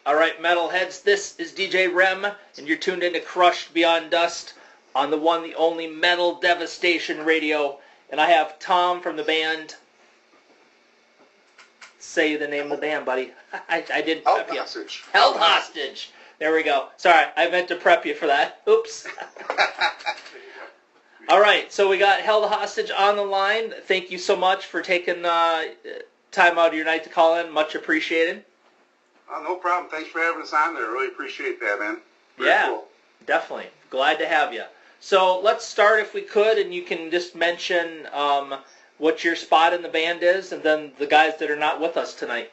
All right, metalheads, this is DJ REM, and you're tuned into Crushed Beyond Dust on the one, the only Metal Devastation Radio. And I have Tom from the band. Say the name of the band, buddy. I didn't prep you. Hostage. Held Hostage. There we go. Sorry, I meant to prep you for that. Oops. All right, so we got Held Hostage on the line. Thank you so much for taking time out of your night to call in. Much appreciated. No problem. Thanks for having us on there. Really appreciate that, man. Very cool. Definitely. Glad to have you. So let's start, if we could, and you can just mention what your spot in the band is, and then the guys that are not with us tonight.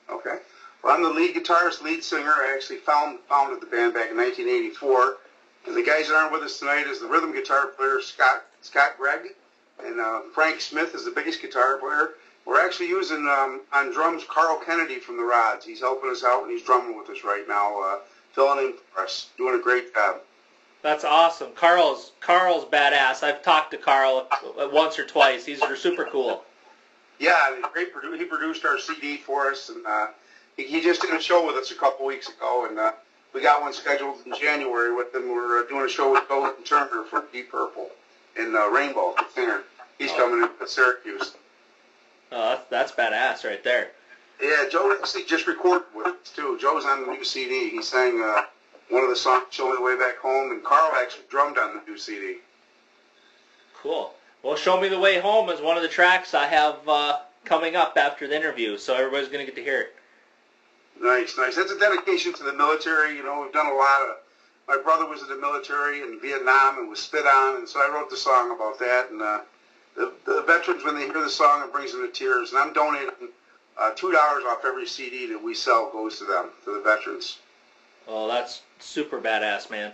Okay. Well, I'm the lead guitarist, lead singer. I actually founded the band back in 1984. And the guys that aren't with us tonight is the rhythm guitar player, Scott Gregg, and Frank Smith is the bass guitar player. We're actually using, on drums, Carl Canedy from the Rods. He's helping us out, and he's drumming with us right now, filling in for us, doing a great job. That's awesome. Carl's badass. I've talked to Carl once or twice. He's super cool. Yeah, great. He produced our CD for us, and he just did a show with us a couple weeks ago, and we got one scheduled in January with them. We're doing a show with Joe Lynn Turner from Deep Purple in Rainbow, the singer. He's coming in to Syracuse. Oh, that's badass right there. Yeah, Joe actually just recorded with us, too. Joe's on the new CD. He sang one of the songs, Show Me the Way Back Home, and Carl actually drummed on the new CD. Cool. Well, Show Me the Way Home is one of the tracks I have coming up after the interview, so everybody's going to get to hear it. Nice, nice. That's a dedication to the military. You know, we've done a lot of... My brother was in the military in Vietnam and was spit on, and so I wrote the song about that, and the veterans, when they hear the song, it brings them to tears. And I'm donating $2 off every CD that we sell goes to them, to the veterans. Oh, that's super badass, man.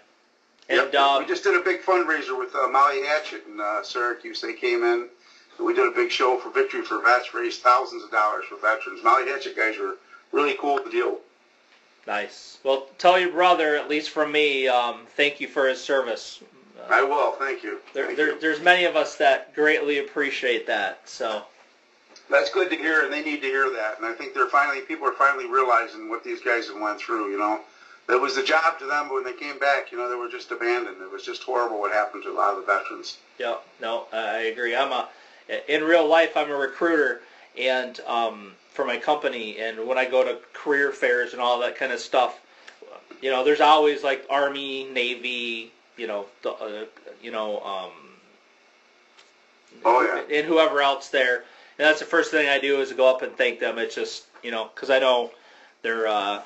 And yep. We just did a big fundraiser with Molly Hatchet in Syracuse. They came in, and we did a big show for Victory for Vets, raised thousands of dollars for veterans. Molly Hatchet guys were really cool to deal with. Nice. Well, tell your brother, at least from me, thank you for his service. I will. Thank you. There's many of us that greatly appreciate that. So that's good to hear, and they need to hear that. And I think people are finally realizing what these guys have went through. You know, it was a job to them, but when they came back, you know, they were just abandoned. It was just horrible what happened to a lot of the veterans. Yeah. No, I agree. In real life, I'm a recruiter, and for my company, and when I go to career fairs and all that kind of stuff, you know, there's always like Army, Navy, and whoever else there. And that's the first thing I do is go up and thank them. It's just, you know, because I know they're, I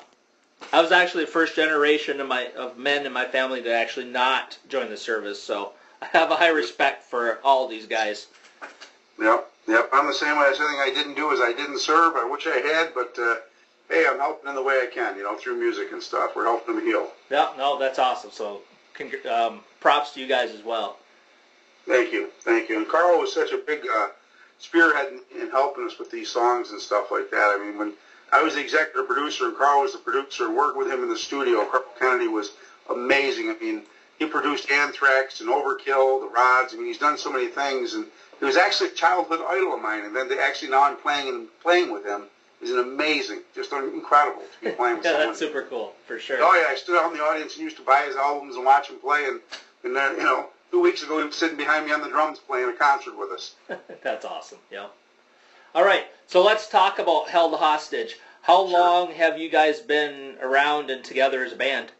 was actually the first generation of men in my family to actually not join the service, so I have a high respect for all these guys. Yep, I'm the same way. That's the thing I didn't do is I didn't serve. I wish I had, but hey, I'm helping in the way I can, you know, through music and stuff. We're helping them heal. Yeah, no, that's awesome. So props to you guys as well. Thank you. And Carl was such a big spearhead in helping us with these songs and stuff like that. I mean, when I was the executive producer and Carl was the producer and worked with him in the studio, Carl Canedy was amazing. I mean, he produced Anthrax and Overkill, the Rods. I mean, he's done so many things, and he was actually a childhood idol of mine. And then now I'm playing with him. Is an amazing, just incredible to be playing with someone. That's super cool, for sure. Oh yeah, I stood out in the audience and used to buy his albums and watch him play, and then, you know, 2 weeks ago he was sitting behind me on the drums playing a concert with us. That's awesome, yeah. All right, so let's talk about Held Hostage. How long have you guys been around and together as a band?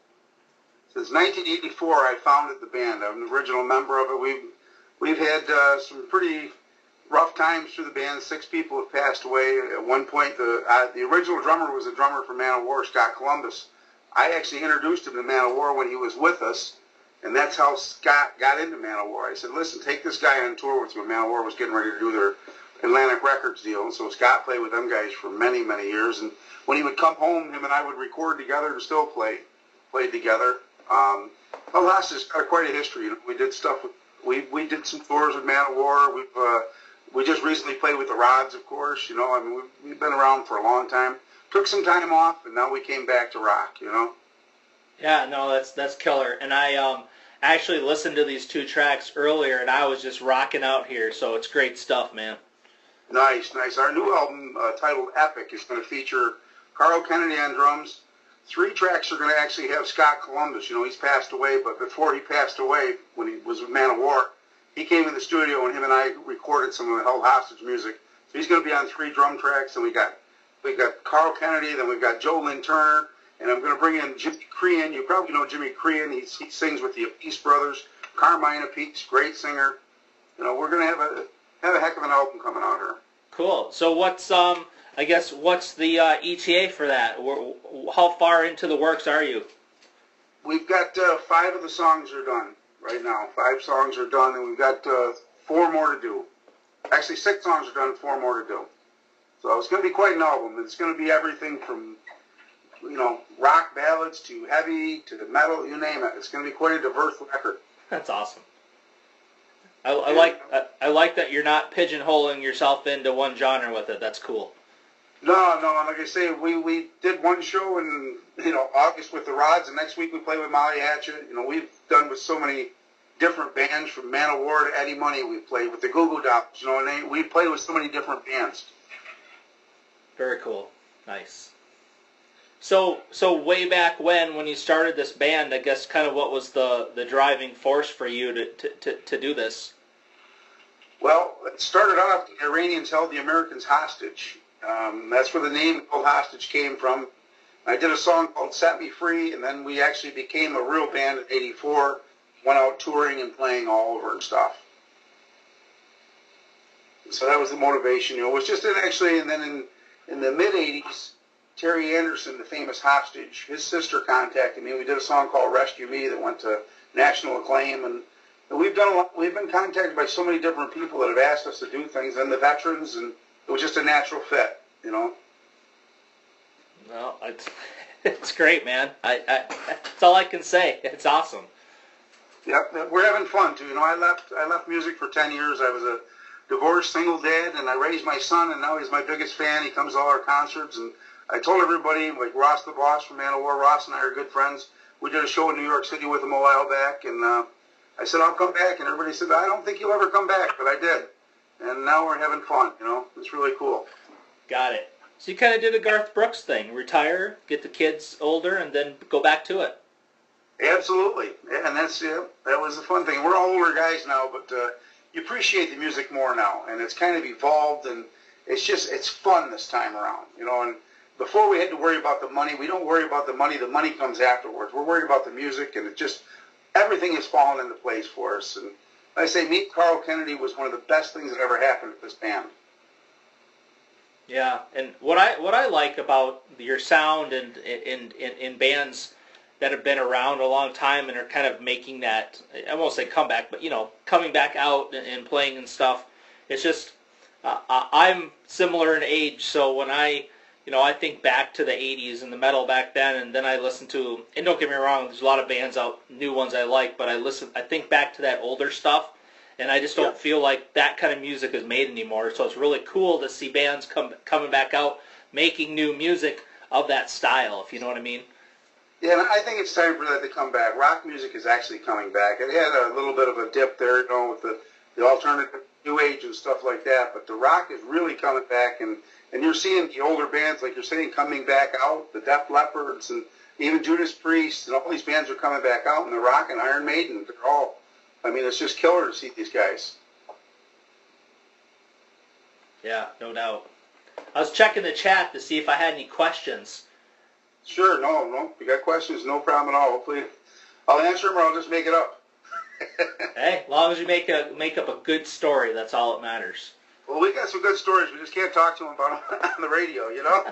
Since 1984, I founded the band. I'm an original member of it. We've had some pretty rough times through the band. 6 people have passed away. At one point, the original drummer was a drummer for Man of War, Scott Columbus. I actually introduced him to Man of War when he was with us, and that's how Scott got into Man of War. I said, listen, take this guy on tour with you. Man of War was getting ready to do their Atlantic Records deal, and so Scott played with them guys for many, many years. And when he would come home, him and I would record together and still played together. Well, Hostage got quite a history. You know, we did stuff with, we did some tours with Man of War. We just recently played with the Rods, of course. You know, I mean, we've been around for a long time. Took some time off, and now we came back to rock. You know. Yeah, no, that's killer. And I actually listened to these 2 tracks earlier, and I was just rocking out here. So it's great stuff, man. Nice. Our new album titled Epic is going to feature Carl Canedy on drums, 3 tracks are going to actually have Scott Columbus. You know, he's passed away, but before he passed away, when he was with Man of War, he came in the studio and him and I recorded some of the Held Hostage music. So he's going to be on 3 drum tracks, and we got Carl Canedy, then we've got Joe Lynn Turner, and I'm going to bring in Jimmy Crean. You probably know Jimmy Crean. He sings with the Apiece Brothers. Carmine Apiece, great singer. You know, we're going to have a heck of an album coming out here. Cool. So what's what's the ETA for that? How far into the works are you? We've got 5 of the songs are done right now. 5 songs are done, and we've got 4 more to do. Actually, 6 songs are done, 4 more to do. So it's going to be quite an album. It's going to be everything from, you know, rock ballads to heavy to the metal, you name it. It's going to be quite a diverse record. That's awesome. I like that you're not pigeonholing yourself into one genre with it. That's cool. No, like I say, we did one show in, you know, August with the Rods, and next week we play with Molly Hatchet. You know, we've done with so many different bands, from Man of War to Eddie Money. We played with the Goo Goo Dolls, you know, and we played with so many different bands. Very cool. Nice. So way back when you started this band, I guess kind of what was the driving force for you to do this? Well, it started off, the Iranians held the Americans hostage. That's where the name Held Hostage came from. I did a song called Set Me Free, and then we actually became a real band in '84, went out touring and playing all over and stuff. So that was the motivation. You know, it was just and then in the mid-'80s, Terry Anderson, the famous hostage, his sister contacted me. We did a song called Rescue Me that went to national acclaim, and we've done a lot. We've been contacted by so many different people that have asked us to do things, and the veterans, and it was just a natural fit, you know. Well, it's great, man. That's all I can say. It's awesome. Yep, we're having fun too. You know, I left music for 10 years. I was a divorced single dad, and I raised my son, and now he's my biggest fan. He comes to all our concerts, and I told everybody, like Ross the Boss from Man of War, Ross and I are good friends. We did a show in New York City with him a while back, and I said, I'll come back, and everybody said, I don't think you'll ever come back, but I did. And now we're having fun, you know. It's really cool. Got it. So you kind of did a Garth Brooks thing. Retire, get the kids older, and then go back to it. Absolutely. Yeah, and that was the fun thing. We're all older guys now, but you appreciate the music more now, and it's kind of evolved, and it's fun this time around, you know. And before we had to worry about the money, we don't worry about the money. The money comes afterwards. We're worried about the music, and everything has fallen into place for us. And I say, meet Carl Canedy was one of the best things that ever happened to this band. Yeah, and what I like about your sound and in bands that have been around a long time and are kind of making that, I won't say comeback, but, you know, coming back out and playing and stuff, it's just, I'm similar in age, so when I think back to the 80s and the metal back then, and then I listen to, and don't get me wrong, there's a lot of bands out, new ones I like, but I think back to that older stuff, and I just don't feel like that kind of music is made anymore. So it's really cool to see bands coming back out, making new music of that style, if you know what I mean. Yeah, and I think it's time for that to come back. Rock music is actually coming back. It had a little bit of a dip there, you know, with the alternative new age and stuff like that, but the rock is really coming back, and you're seeing the older bands, like you're saying, coming back out, the Def Leppards and even Judas Priest, and all these bands are coming back out, and the Rock and Iron Maiden, they're all, I mean, it's just killer to see these guys. Yeah, no doubt. I was checking the chat to see if I had any questions. Sure, no. If you got questions, no problem at all. Hopefully, I'll answer them or I'll just make it up. Hey, as long as you make up a good story, that's all that matters. Well, we got some good stories. We just can't talk to them about them on the radio, you know?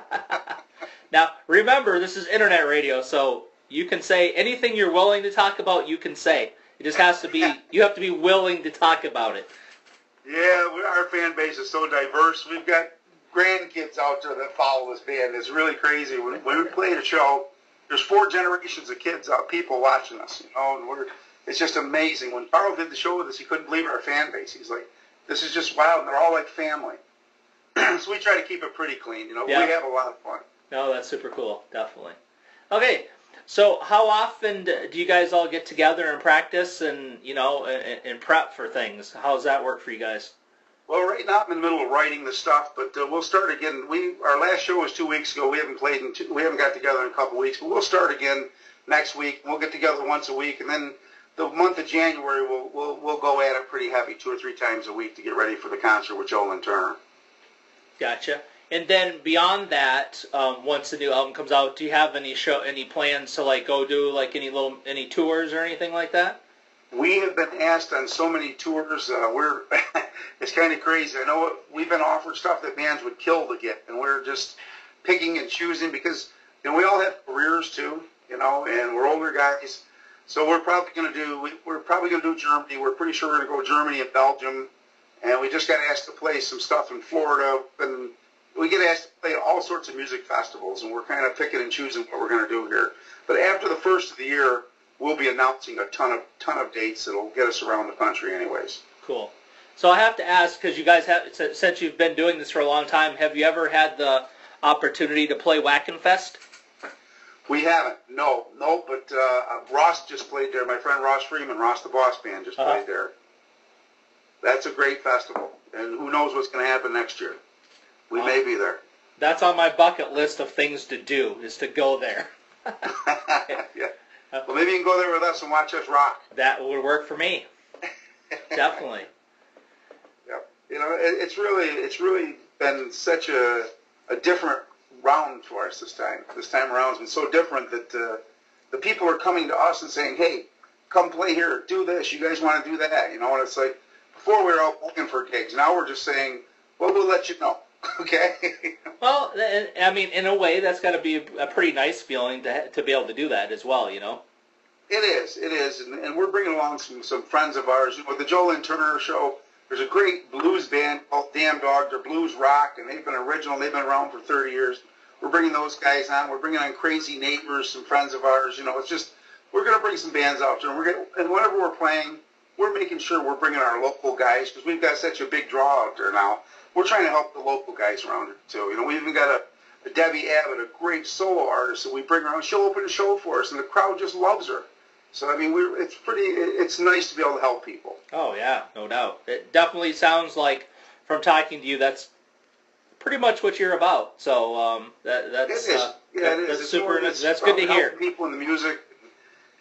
Now, remember, this is internet radio, so you can say anything you're willing to talk about, you can say. It just has to be, you have to be willing to talk about it. Yeah, our fan base is so diverse. We've got grandkids out there that follow this band. It's really crazy. When we play the show, there's 4 generations of kids, people watching us, you know, and it's just amazing. When Carl did the show with us, he couldn't believe our fan base. He's like, this is just wild, and they're all like family. So we try to keep it pretty clean, you know. Yeah. We have a lot of fun. No, that's super cool, definitely. Okay, so how often do you guys all get together and practice and, you know, and prep for things? How does that work for you guys? Well, right now I'm in the middle of writing the stuff, but we'll start again. Our last show was 2 weeks ago. We haven't got together in a couple weeks, but we'll start again next week. We'll get together once a week, and then the month of January we'll go at it pretty heavy 2 or 3 times a week to get ready for the concert with Joe Lynn Turner. Gotcha. And then beyond that, once the new album comes out, do you have any plans to like go do like any tours or anything like that? We have been asked on so many tours. It's kind of crazy. I know we've been offered stuff that bands would kill to get, and we're just picking and choosing because we all have careers too, and we're older guys. So we're probably going to do Germany. We're pretty sure we're going to go Germany and Belgium, and we just got asked to play some stuff in Florida, and we get asked to play all sorts of music festivals, and we're kind of picking and choosing what we're going to do here. But after the first of the year, we'll be announcing a ton of dates that'll get us around the country anyways. Cool. So I have to ask, because you guys since you've been doing this for a long time, have you ever had the opportunity to play Wackenfest? We haven't, no, but Ross just played there. My friend Ross Freeman, Ross the Boss Band, just played there. That's a great festival, and who knows what's going to happen next year. We may be there. That's on my bucket list of things to do, is to go there. Yeah. Well, maybe you can go there with us and watch us rock. That would work for me. Definitely. Yep. It's really been such a different round for us this time. This time around has been so different that the people are coming to us and saying, "Hey, come play here, do this. You guys want to do that?" And it's like before we were out looking for gigs. Now we're just saying, "Well, we'll let you know." Okay. Well, I mean, in a way, that's got to be a pretty nice feeling to be able to do that as well, It is, and we're bringing along some friends of ours. With the Joe Lynn Turner show, there's a great blues band called Damn Dog. They're blues rock, and they've been original. They've been around for 30 years. We're bringing those guys on. We're bringing on Crazy Neighbors, some friends of ours. It's just we're going to bring some bands out there, and whenever we're playing, we're making sure we're bringing our local guys because we've got such a big draw out there now. We're trying to help the local guys around it too. We even got a Debbie Abbott, a great solo artist that we bring around. She'll open a show for us, and the crowd just loves her. So I mean, it's nice to be able to help people. Oh yeah, no doubt. It definitely sounds like, from talking to you, that's pretty much what you're about. So that's it is. That's it's super. It's that's good to hear. People in the music,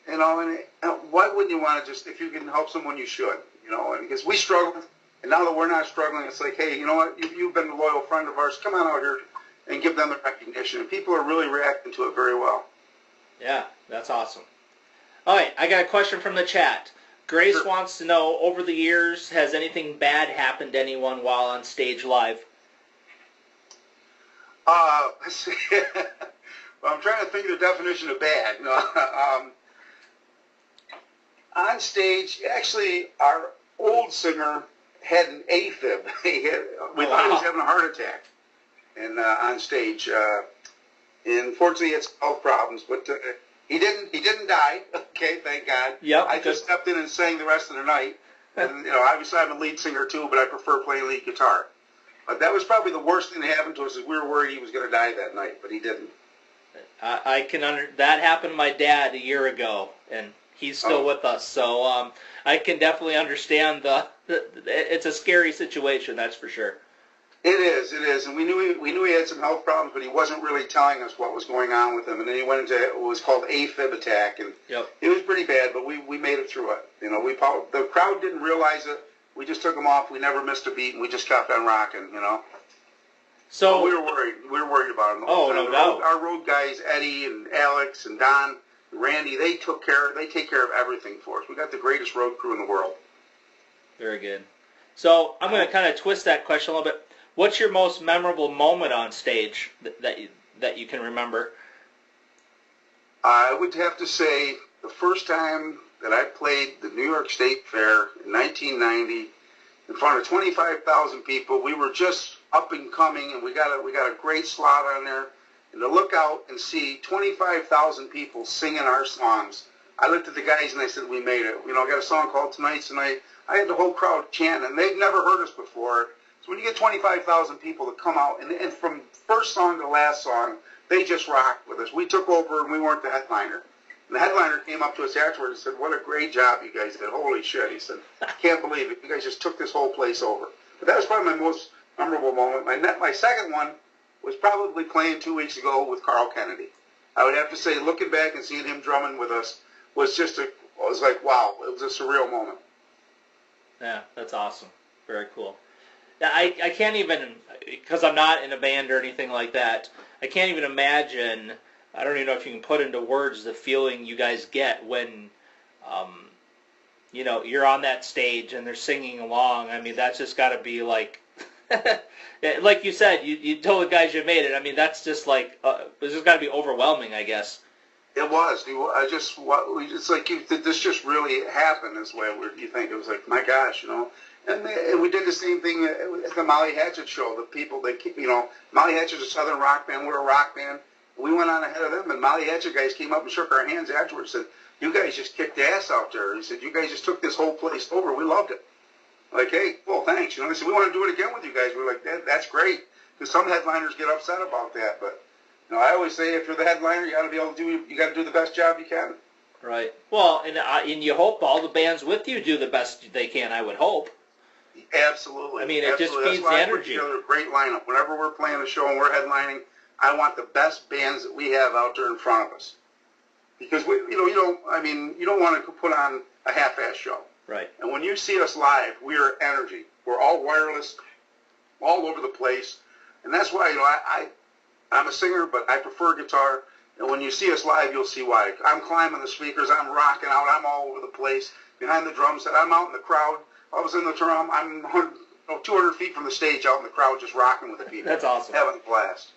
and why wouldn't you want to just if you can help someone, you should. And because we struggled. And now that we're not struggling, it's like, hey, you know what? You've been a loyal friend of ours. Come on out here and give them the recognition. And people are really reacting to it very well. Yeah, that's awesome. All right, I got a question from the chat. Grace wants to know, over the years, has anything bad happened to anyone while on stage live? Let's see. Well, I'm trying to think of the definition of bad. On stage, actually, our old singer had an AFib. We thought he was having a heart attack, and on stage. And fortunately, it's health problems, but he didn't die. Okay, thank God. Yep. I just stepped in and sang the rest of the night. And obviously, I'm a lead singer too, but I prefer playing lead guitar. But that was probably the worst thing that happened to us. Is we were worried he was going to die that night, but he didn't. That happened to my dad a year ago, and he's still with us. So I can definitely understand it's a scary situation, that's for sure. It is, and we knew he had some health problems, but he wasn't really telling us what was going on with him. And then he went into what was called AFib attack, and it was pretty bad, but we made it through it. The crowd didn't realize it. We just took him off. We never missed a beat, and we just kept on rocking. So but we were worried. We were worried about him. Oh, no doubt. Our road guys, Eddie and Alex and Don, and Randy, they take care of everything for us. We got the greatest road crew in the world. Very good. So I'm going to kind of twist that question a little bit. What's your most memorable moment on stage that you can remember? I would have to say the first time that I played the New York State Fair in 1990 in front of 25,000 people. We were just up and coming, and we got a great slot on there. And to look out and see 25,000 people singing our songs, I looked at the guys and I said, we made it. I got a song called Tonight's the Night. I had the whole crowd chanting, and they've never heard us before. So when you get 25,000 people to come out, and from first song to last song, they just rocked with us. We took over, and we weren't the headliner. And the headliner came up to us afterwards and said, what a great job you guys did. Holy shit. He said, I can't believe it. You guys just took this whole place over. But that was probably my most memorable moment. My second one was probably playing 2 weeks ago with Carl Canedy. I would have to say, looking back and seeing him drumming with us was was like, wow, it was a surreal moment. Yeah, that's awesome. Very cool. Yeah, I can't even, because I'm not in a band or anything like that, I can't even imagine, I don't even know if you can put into words the feeling you guys get when, you know, you're on that stage and they're singing along. I mean, that's just got to be like, like you said, you told the guys you made it. I mean, that's just like, it's just got to be overwhelming, I guess. It was. It's like did this just really happen? Is the way you think. It was like, my gosh, you know. And we did the same thing at the Molly Hatchet show. The people, Molly Hatchet's a southern rock band. We're a rock band. We went on ahead of them, and Molly Hatchet guys came up and shook our hands afterwards and said, you guys just kicked ass out there. He said, you guys just took this whole place over. We loved it. Like, hey, well, thanks. You know, they said, we want to do it again with you guys. We're like, that's great. Because some headliners get upset about that. But, you know, I always say if you're the headliner, you got to be able to do the best job you can. Right. Well, and you hope all the bands with you do the best they can, I would hope. Absolutely. I mean, it just feeds the energy. That's why I put together a great lineup. Whenever we're playing a show and we're headlining, I want the best bands that we have out there in front of us. Because you don't want to put on a half-ass show. Right. And when you see us live, we are energy. We're all wireless, all over the place, and that's why I'm a singer, but I prefer guitar. And when you see us live, you'll see why. I'm climbing the speakers, I'm rocking out, I'm all over the place behind the drum set. I'm out in the crowd. I was in the drum. I'm 200 feet from the stage, out in the crowd, just rocking with the people. That's awesome. Having a blast.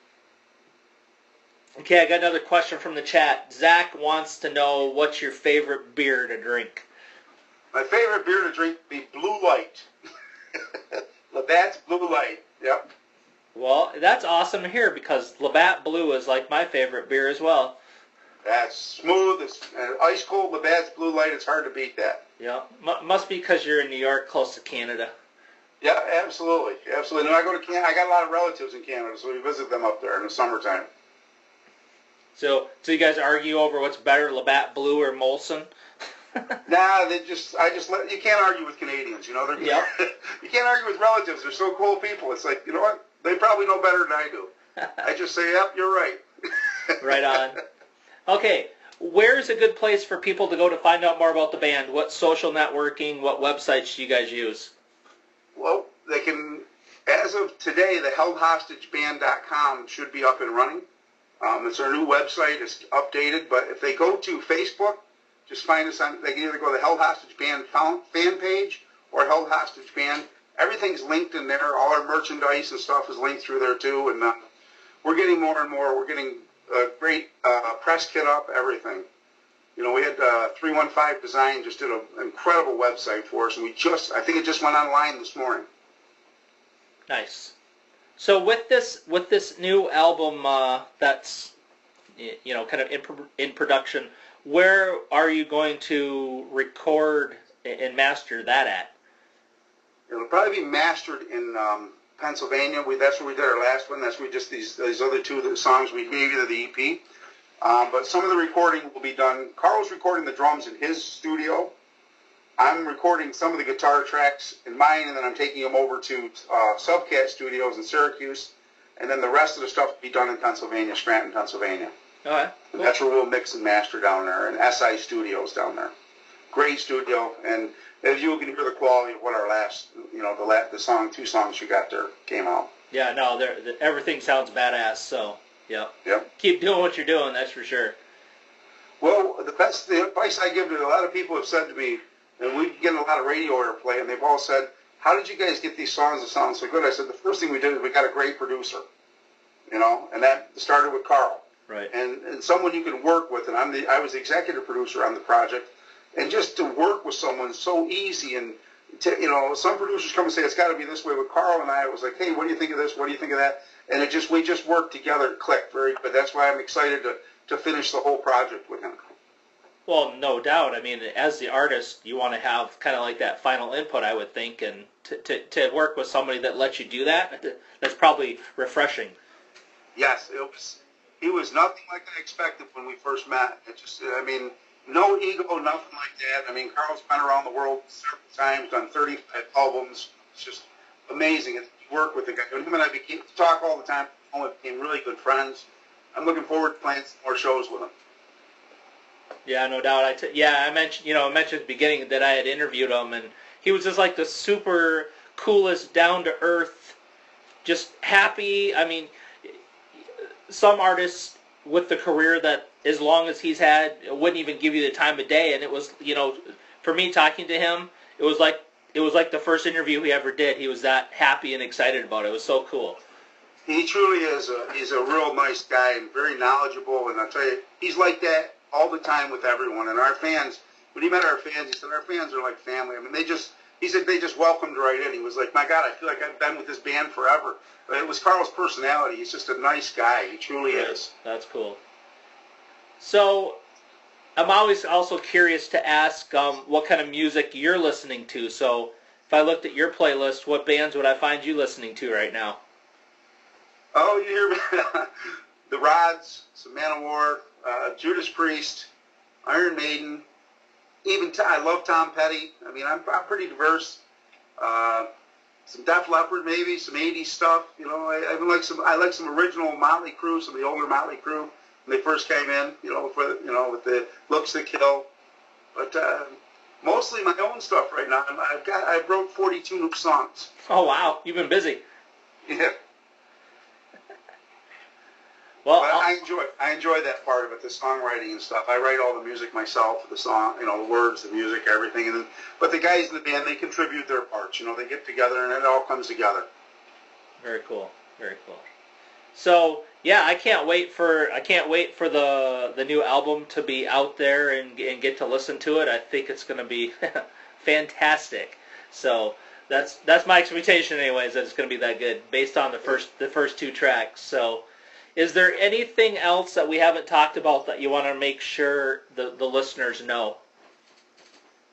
Okay, I got another question from the chat. Zach wants to know, what's your favorite beer to drink? My favorite beer to drink would be Blue Light. Labatt's Blue Light. Yep. Well, that's awesome to hear, because Labatt Blue is like my favorite beer as well. That's smooth. It's ice cold. Labatt's Blue Light. It's hard to beat that. Yeah. Must be because you're in New York, close to Canada. Yeah, absolutely. Absolutely. And I go to Canada. I got a lot of relatives in Canada, so we visit them up there in the summertime. So you guys argue over what's better, Labatt Blue or Molson? Nah, you can't argue with Canadians, you know. Yep. You can't argue with relatives. They're so cool people. It's like, you know what? They probably know better than I do. I just say, yep, you're right. Right on. Okay, where's a good place for people to go to find out more about the band? What social networking, what websites do you guys use? Well, they can, as of today, the heldhostageband.com should be up and running. It's our new website. It's updated, but if they go to Facebook, just find us on, they can either go to the Held Hostage Band fan page or Held Hostage Band. Everything's linked in there. All our merchandise and stuff is linked through there too. And we're getting more and more. We're getting a great press kit up, everything. You know, we had 315 Design just did an incredible website for us, and I think it just went online this morning. Nice. So with this new album that's, you know, kind of in production, where are you going to record and master that at? It'll probably be mastered in Pennsylvania. That's where we did our last one. That's where we just these other two songs we gave you the EP. But some of the recording will be done. Carl's recording the drums in his studio. I'm recording some of the guitar tracks in mine, and then I'm taking them over to Subcat Studios in Syracuse. And then the rest of the stuff will be done in Pennsylvania, Scranton, Pennsylvania. All right. Cool. That's where we'll mix and master down there, and SI Studios down there. Great studio, and as you can hear the quality of what our last, you know, the two songs you got there came out. Yeah, no, everything sounds badass. So, yep. Keep doing what you're doing. That's for sure. Well, the advice I give to a lot of people have said to me, and we get a lot of radio airplay, and they've all said, "How did you guys get these songs to sound so good?" I said, the first thing we did is we got a great producer, you know, and that started with Carl. Right. And someone you can work with, and I was the executive producer on the project, and just to work with someone is so easy. And you know, some producers come and say it's got to be this way. With Carl and I, it was like, hey, what do you think of this? What do you think of that? And we just worked together, and clicked very good. That's why I'm excited to finish the whole project with him. Well, no doubt. I mean, as the artist, you want to have kind of like that final input, I would think, and to work with somebody that lets you do that, that's probably refreshing. Yes, he was nothing like I expected when we first met. No ego, nothing like that. I mean, Carl's been around the world several times, done 35 albums. It's just amazing to work with the guy. Him and I talk all the time. We became really good friends. I'm looking forward to playing some more shows with him. Yeah, no doubt. I mentioned at the beginning that I had interviewed him, and he was just like the super coolest, down to earth, just happy. I mean, some artists with the career that as long as he's had wouldn't even give you the time of day, and it was, for me talking to him, it was like the first interview he ever did. He was that happy and excited about it. It was so cool. He truly is. He's a real nice guy and very knowledgeable, and I'll tell you, he's like that all the time with everyone. And our fans, when he met our fans, he said our fans are like family. I mean, he said they just welcomed right in. He was like, my God, I feel like I've been with this band forever. But it was Carl's personality. He's just a nice guy. He truly is. That's cool. So, I'm always also curious to ask what kind of music you're listening to. So, if I looked at your playlist, what bands would I find you listening to right now? Oh, you hear me? The Rods, some Manowar, Judas Priest, Iron Maiden, even I love Tom Petty. I mean, I'm pretty diverse. Some Def Leppard, maybe some '80s stuff. I like some original Motley Crue, some of the older Motley Crue when they first came in. With the Looks That Kill. But mostly my own stuff right now. I wrote 42 new songs. Oh wow, you've been busy. Yeah. Well, but I enjoy that part of it, the songwriting and stuff. I write all the music myself, the song, the words, the music, everything. But the guys in the band, they contribute their parts. They get together and it all comes together. Very cool. Very cool. So yeah, I can't wait for the new album to be out there and get to listen to it. I think it's going to be fantastic. So that's my expectation, anyways. That it's going to be that good based on the first two tracks. So. Is there anything else that we haven't talked about that you want to make sure the listeners know?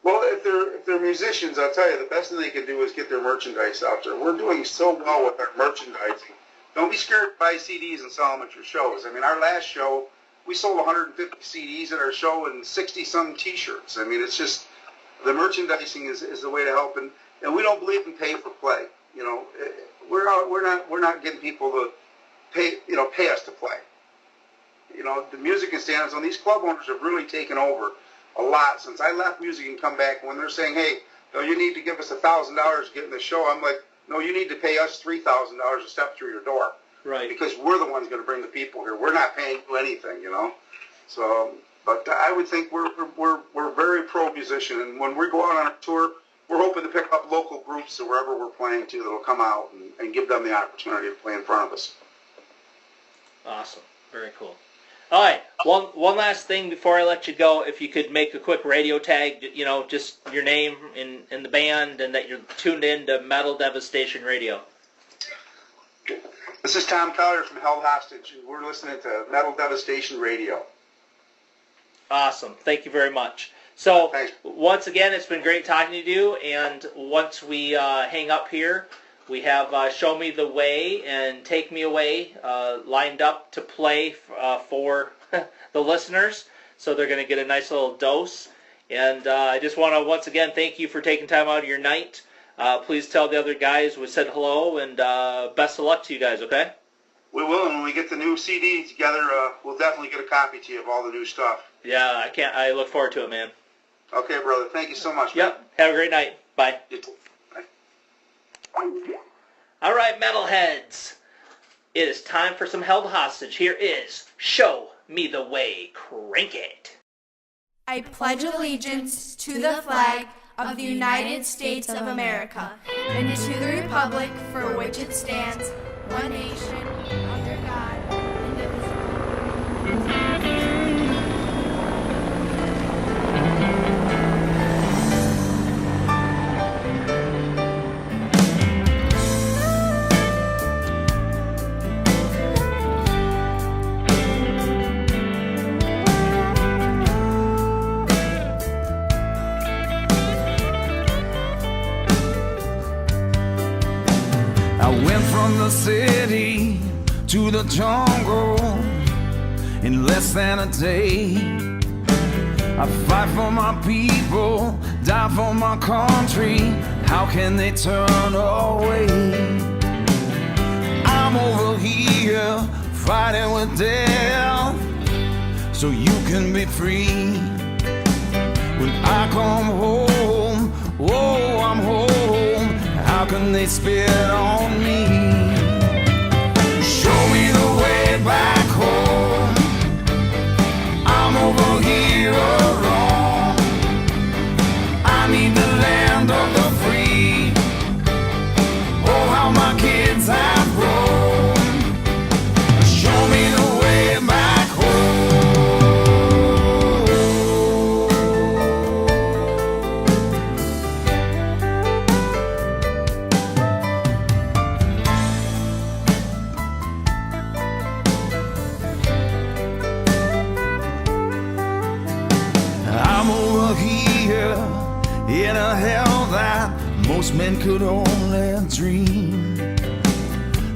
Well, if they're musicians, I'll tell you, the best thing they can do is get their merchandise out there. We're doing so well with our merchandising. Don't be scared to buy CDs and sell them at your shows. I mean, our last show, we sold 150 CDs at our show and 60-some T-shirts. I mean, it's just, the merchandising is the way to help. And we don't believe in pay for play. We're not getting people to pay us to play. The music and stand-ups, these club owners have really taken over a lot since I left music and come back. When they're saying, hey, you need to give us $1,000 to get in the show, I'm like, no, you need to pay us $3,000 to step through your door. Right. Because we're the ones going to bring the people here. We're not paying you anything, So, but I would think we're very pro-musician, and when we go out on a tour, we're hoping to pick up local groups or wherever we're playing to that'll come out and give them the opportunity to play in front of us. Awesome. Very cool. All right. One last thing before I let you go. If you could make a quick radio tag, just your name in the band and that you're tuned in to Metal Devastation Radio. This is Tom Collier from Held Hostage, and we're listening to Metal Devastation Radio. Awesome. Thank you very much. So, thanks. Once again, it's been great talking to you, and once we hang up here, we have Show Me the Way and Take Me Away lined up to play for the listeners. So they're going to get a nice little dose. And I just want to once again thank you for taking time out of your night. Please tell the other guys we said hello, and best of luck to you guys, okay? We will, and when we get the new CD together, we'll definitely get a copy to you of all the new stuff. Yeah, I look forward to it, man. Okay, brother. Thank you so much, man. Yep. Have a great night. Bye. You too. All right, metalheads. It is time for some Held Hostage. Here is Show Me the Way. Crank it. I pledge allegiance to the flag of the United States of America and to the republic for which it stands, one nation, under God, indivisible. From the city to the jungle in less than a day. I fight for my people, die for my country. how can they turn away? I'm over here fighting with death so you can be free. When I come home, oh, I'm home, how can they spit on me? Show me the way back home. I'm over here alone. I need the land of the free. Oh, how my kids have grown. Show me the way back home. I'm over here in a hell that most men could only dream.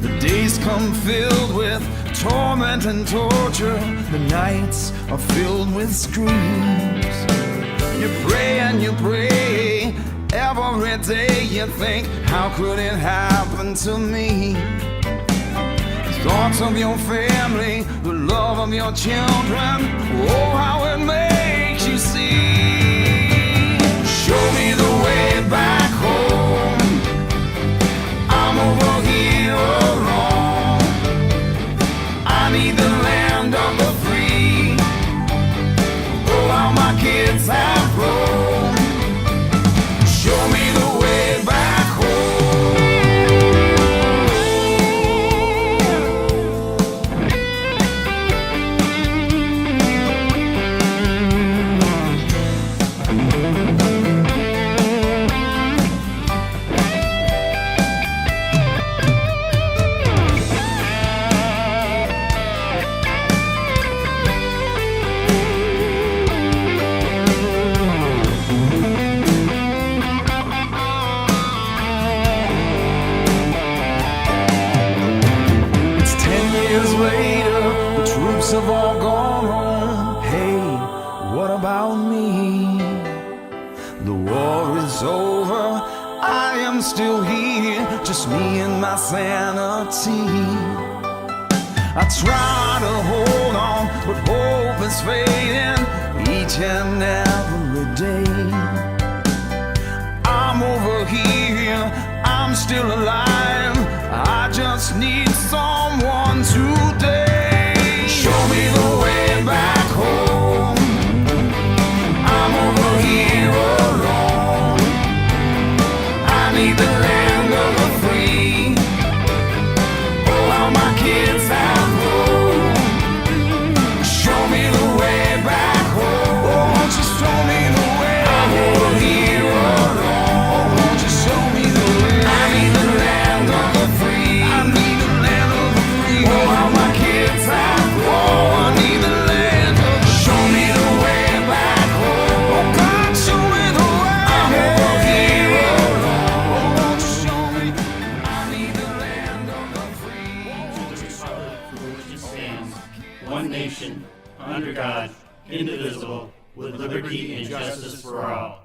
The days come filled with torment and torture. The nights are filled with screams. You pray and you pray every day. You think, how could it happen to me? Thoughts of your family, the love of your children, oh, how it makes you see. Show me the way back home. I'm over here alone. I need the land of the free. Oh, how my kids have grown. Show me the way back home. Have all gone home. Hey, what about me? The war is over, I am still here, just me and my sanity. I try to hold on, but hope is fading each and every day. I'm over here, I'm still alive, I just need someone today. Show me the way back home. I'm over here alone. I need the land of the free. Oh, how my kids have grown. Show me the way back home. Oh, won't you show me the way? I'm over here alone. Oh, won't you show me the way? I need the land of the free. I need the land of the free. Oh, how my kids have grown. Oh, I need the land of the free. Show me the way back home. Oh, God, show me the way. I'm over here alone. Oh, won't you show me? I need the land of the free. To the republic for which it stands, one nation, under God, indivisible, with liberty and justice for all.